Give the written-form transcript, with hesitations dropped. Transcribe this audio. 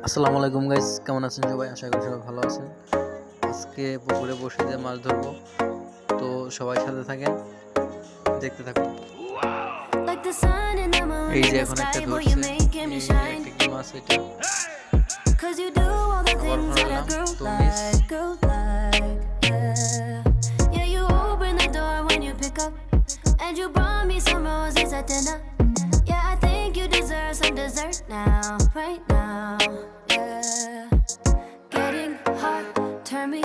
আসসালামু আলাইকুম গাইস, কেমন আছেন সবাই? আশা করি সবাই ভালো আছেন। আজকে পুকুরে বসে দিয়ে মাছ ধরবো, তো সবাই সাথে থাকেন, দেখতে থাকুন। এই যে এখন একটা ধরছে, এই যে একটা কি মাছ এটা, আবার ধরলাম তো miss. And you brought me some roses at dinner. Yeah, I think you deserve some dessert now, right now. Yeah, getting hot, turn me